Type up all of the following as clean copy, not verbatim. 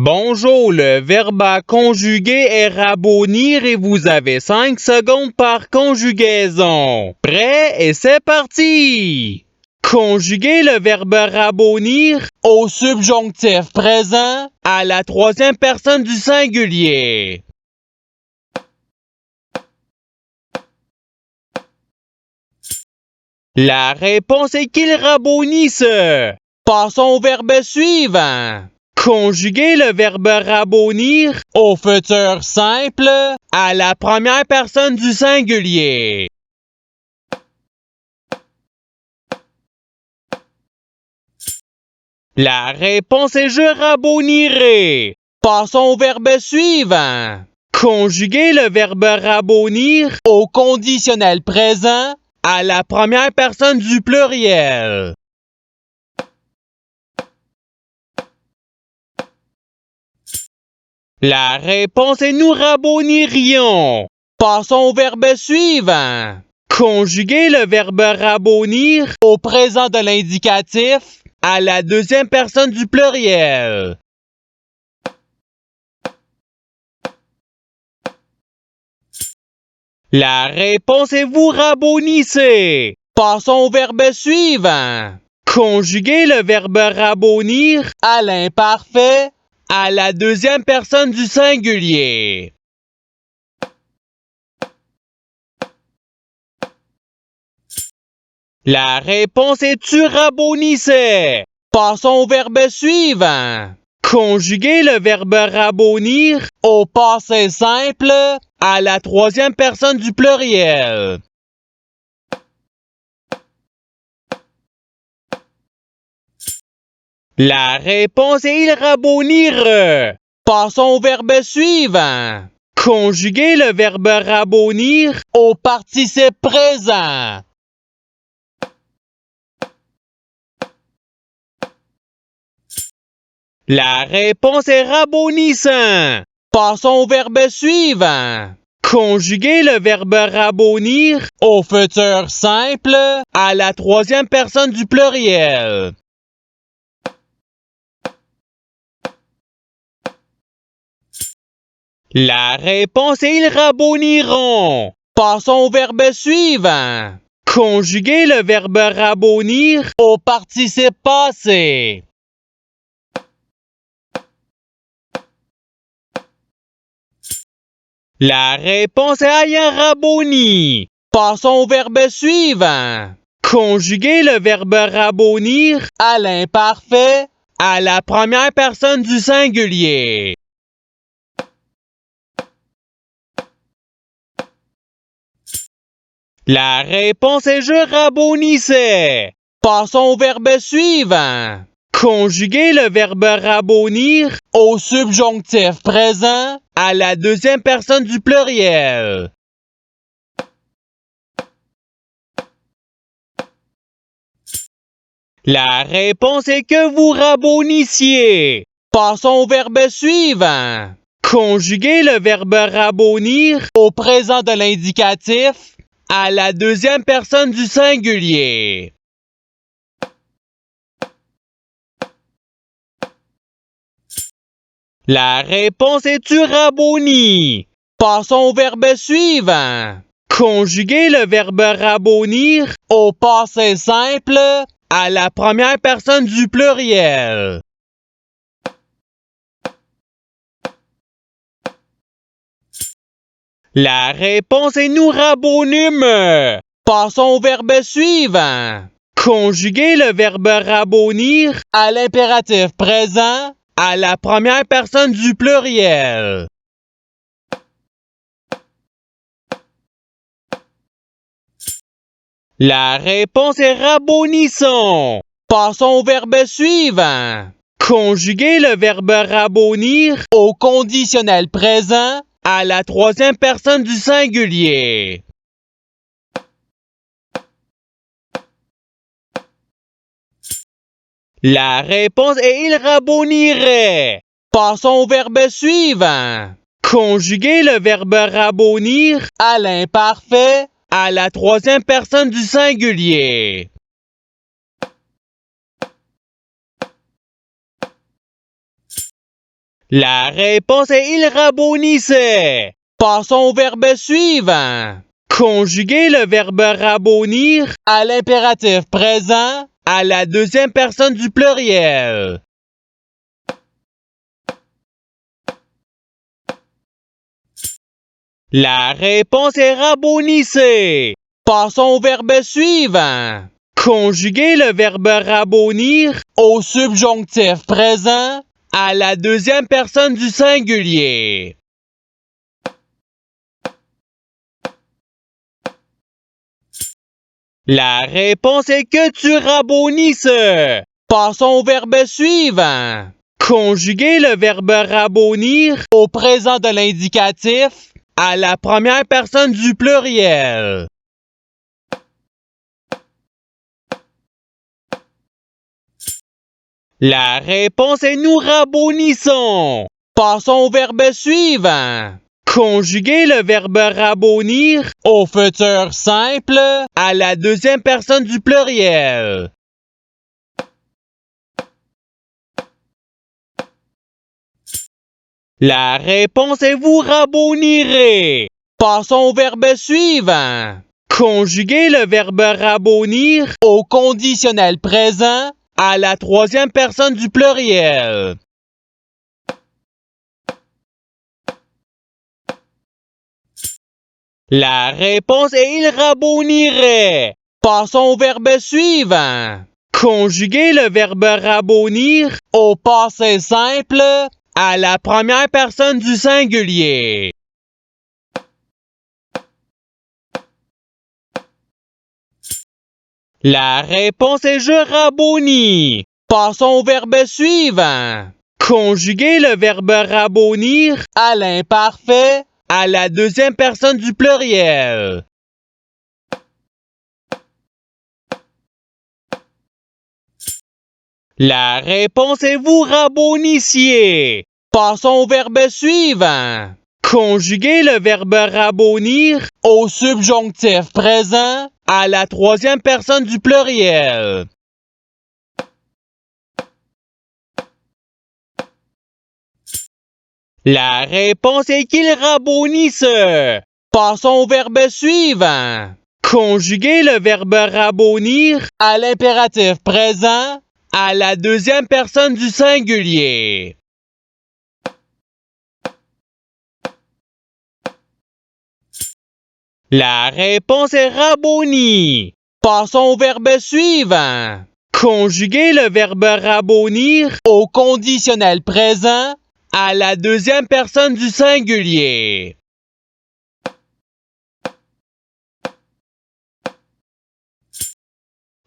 Bonjour, le verbe à conjuguer est rabournir et vous avez 5 secondes par conjugaison. Prêt et c'est parti! Conjuguez le verbe rabournir au subjonctif présent à la troisième personne du singulier. La réponse est qu'ils rabournissent. Passons au verbe suivant. Conjuguez le verbe rabournir au futur simple à la première personne du singulier. La réponse est je rabournirai. Passons au verbe suivant. Conjuguez le verbe rabournir au conditionnel présent à la première personne du pluriel. La réponse est nous rabournirions. Passons au verbe suivant. Conjuguez le verbe rabournir au présent de l'indicatif à la deuxième personne du pluriel. La réponse est vous rabournissez. Passons au verbe suivant. Conjuguez le verbe rabournir à l'imparfait à la deuxième personne du singulier. La réponse est tu rabournissais. Passons au verbe suivant. Conjuguez le verbe rabournir au passé simple à la troisième personne du pluriel. La réponse est ils rabournirent. Passons au verbe suivant. Conjuguez le verbe rabournir au participe présent. La réponse est rabournissant. Passons au verbe suivant. Conjuguez le verbe rabournir au futur simple à la troisième personne du pluriel. La réponse est ils rabourniront. Passons au verbe suivant. Conjuguez le verbe rabournir au participe passé. La réponse est ayant rabourni. Passons au verbe suivant. Conjuguez le verbe rabournir à l'imparfait à la première personne du singulier. La réponse est je rabournissais. Passons au verbe suivant. Conjuguez le verbe rabournir au subjonctif présent à la deuxième personne du pluriel. La réponse est que vous rabournissiez. Passons au verbe suivant. Conjuguez le verbe rabournir au présent de l'indicatif à la deuxième personne du singulier. La réponse est tu rabournis. Passons au verbe suivant. Conjuguez le verbe rabournir au passé simple à la première personne du pluriel. La réponse est nous rabournûmes. Passons au verbe suivant. Conjuguez le verbe rabournir à l'impératif présent à la première personne du pluriel. La réponse est rabournissons. Passons au verbe suivant. Conjuguez le verbe rabournir au conditionnel présent à la troisième personne du singulier. La réponse est il rabournirait. Passons au verbe suivant. Conjuguez le verbe rabournir à l'imparfait à la troisième personne du singulier. La réponse est il rabonissait. Passons au verbe suivant. Conjuguer le verbe rabonir à l'impératif présent à la deuxième personne du pluriel. La réponse est rabonissez. Passons au verbe suivant. Conjuguer le verbe rabonir au subjonctif présent à la deuxième personne du singulier. La réponse est que tu rabonisses. Passons au verbe suivant. Conjuguer le verbe rabonir au présent de l'indicatif à la première personne du pluriel. La réponse est nous rabonissons. Passons au verbe suivant. Conjuguer le verbe rabonir au futur simple à la deuxième personne du pluriel. La réponse est vous rabonirez. Passons au verbe suivant. Conjuguer le verbe rabonir au conditionnel présent à la troisième personne du pluriel. La réponse est il rabonirait. Passons au verbe suivant. Conjuguer le verbe rabonir au passé simple à la première personne du singulier. La réponse est je rabonis. Passons au verbe suivant. Conjuguer le verbe rabonir à l'imparfait à la deuxième personne du pluriel. La réponse est vous rabonissiez. Passons au verbe suivant. Conjuguer le verbe rabonir au subjonctif présent à la troisième personne du pluriel. La réponse est qu'il rabonisse. Passons au verbe suivant. Conjuguer le verbe rabonir à l'impératif présent à la deuxième personne du singulier. La réponse est raboni. Passons au verbe suivant. Conjuguer le verbe rabonir au conditionnel présent à la deuxième personne du singulier.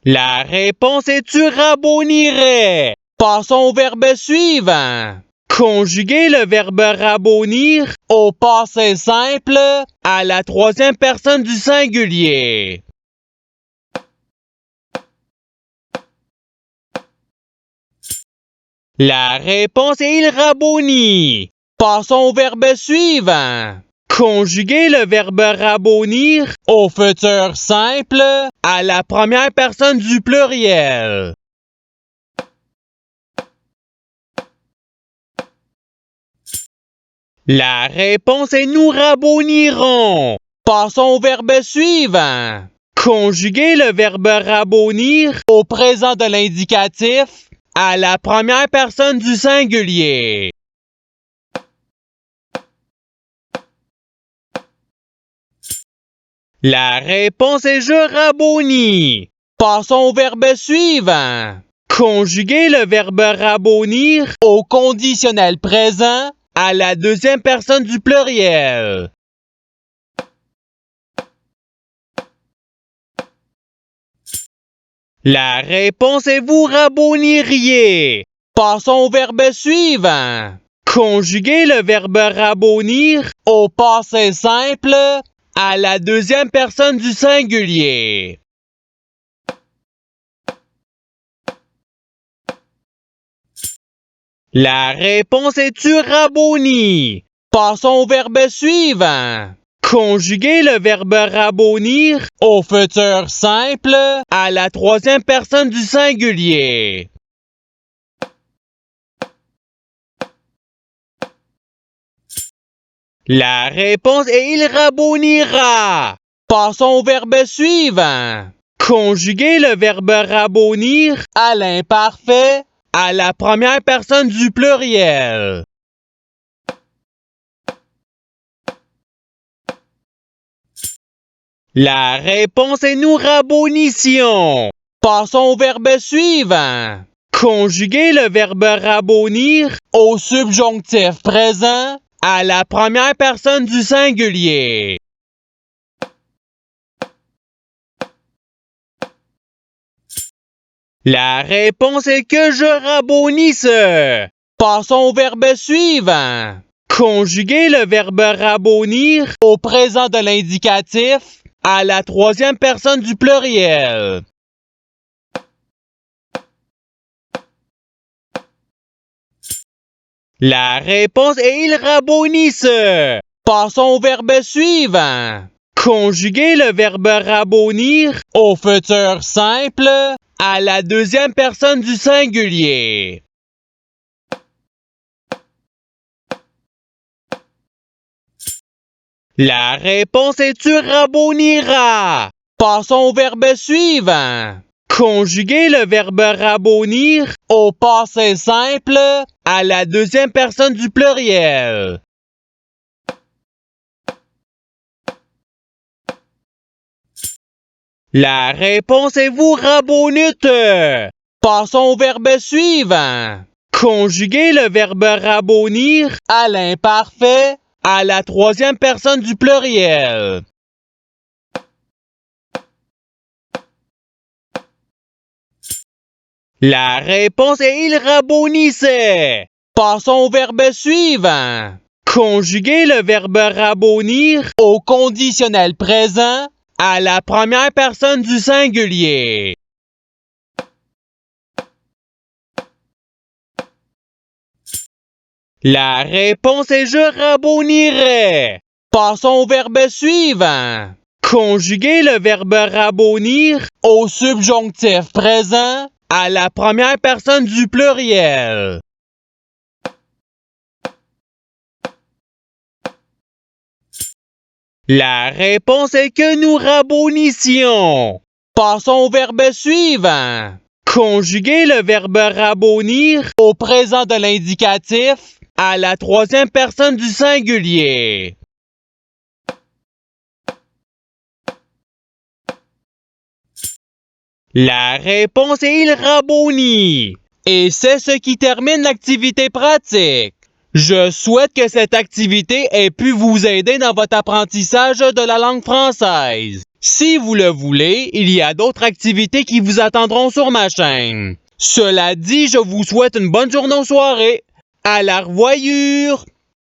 La réponse est tu rabonirais. Passons au verbe suivant. Conjuguer le verbe rabonir au passé simple à la troisième personne du singulier. La réponse est il rabonit. Passons au verbe suivant. Conjuguer le verbe rabonir au futur simple à la première personne du pluriel. La réponse est nous rabonirons. Passons au verbe suivant. Conjuguer le verbe rabonir au présent de l'indicatif à la première personne du singulier. La réponse est je rabonis. Passons au verbe suivant. Conjuguer le verbe rabonir au conditionnel présent à la deuxième personne du pluriel. La réponse est vous raboniriez. Passons au verbe suivant. Conjuguer le verbe rabonir au passé simple à la deuxième personne du singulier. La réponse est tu rabonis. Passons au verbe suivant. Conjuguer le verbe rabonir au futur simple à la troisième personne du singulier. La réponse est il rabonira. Passons au verbe suivant. Conjuguez le verbe rabonir à l'imparfait à la première personne du pluriel. La réponse est nous rabonissions. Passons au verbe suivant. Conjuguez le verbe rabonir au subjonctif présent à la première personne du singulier. La réponse est que je rabonisse. Passons au verbe suivant. Conjuguez le verbe rabonir au présent de l'indicatif à la troisième personne du pluriel. La réponse est il rabonisse. Passons au verbe suivant. Conjuguez le verbe rabonir au futur simple à la deuxième personne du singulier. La réponse est tu raboniras. Passons au verbe suivant. Conjuguez le verbe rabonir au passé simple à la deuxième personne du pluriel. La réponse est vous rabonnûtes. Passons au verbe suivant. Conjuguez le verbe rabonir à l'imparfait à la troisième personne du pluriel. La réponse est il rabonissait. Passons au verbe suivant. Conjuguez le verbe rabonir au conditionnel présent à la première personne du singulier. La réponse est je rabonirai. Passons au verbe suivant. Conjuguez le verbe rabonir au subjonctif présent à la première personne du pluriel. La réponse est que nous rabonissions. Passons au verbe suivant. Conjuguez le verbe rabonir au présent de l'indicatif à la troisième personne du singulier. La réponse est il rabonit. Et c'est ce qui termine l'activité pratique. Je souhaite que cette activité ait pu vous aider dans votre apprentissage de la langue française. Si vous le voulez, il y a d'autres activités qui vous attendront sur ma chaîne. Cela dit, je vous souhaite une bonne journée ou soirée. À la revoyure!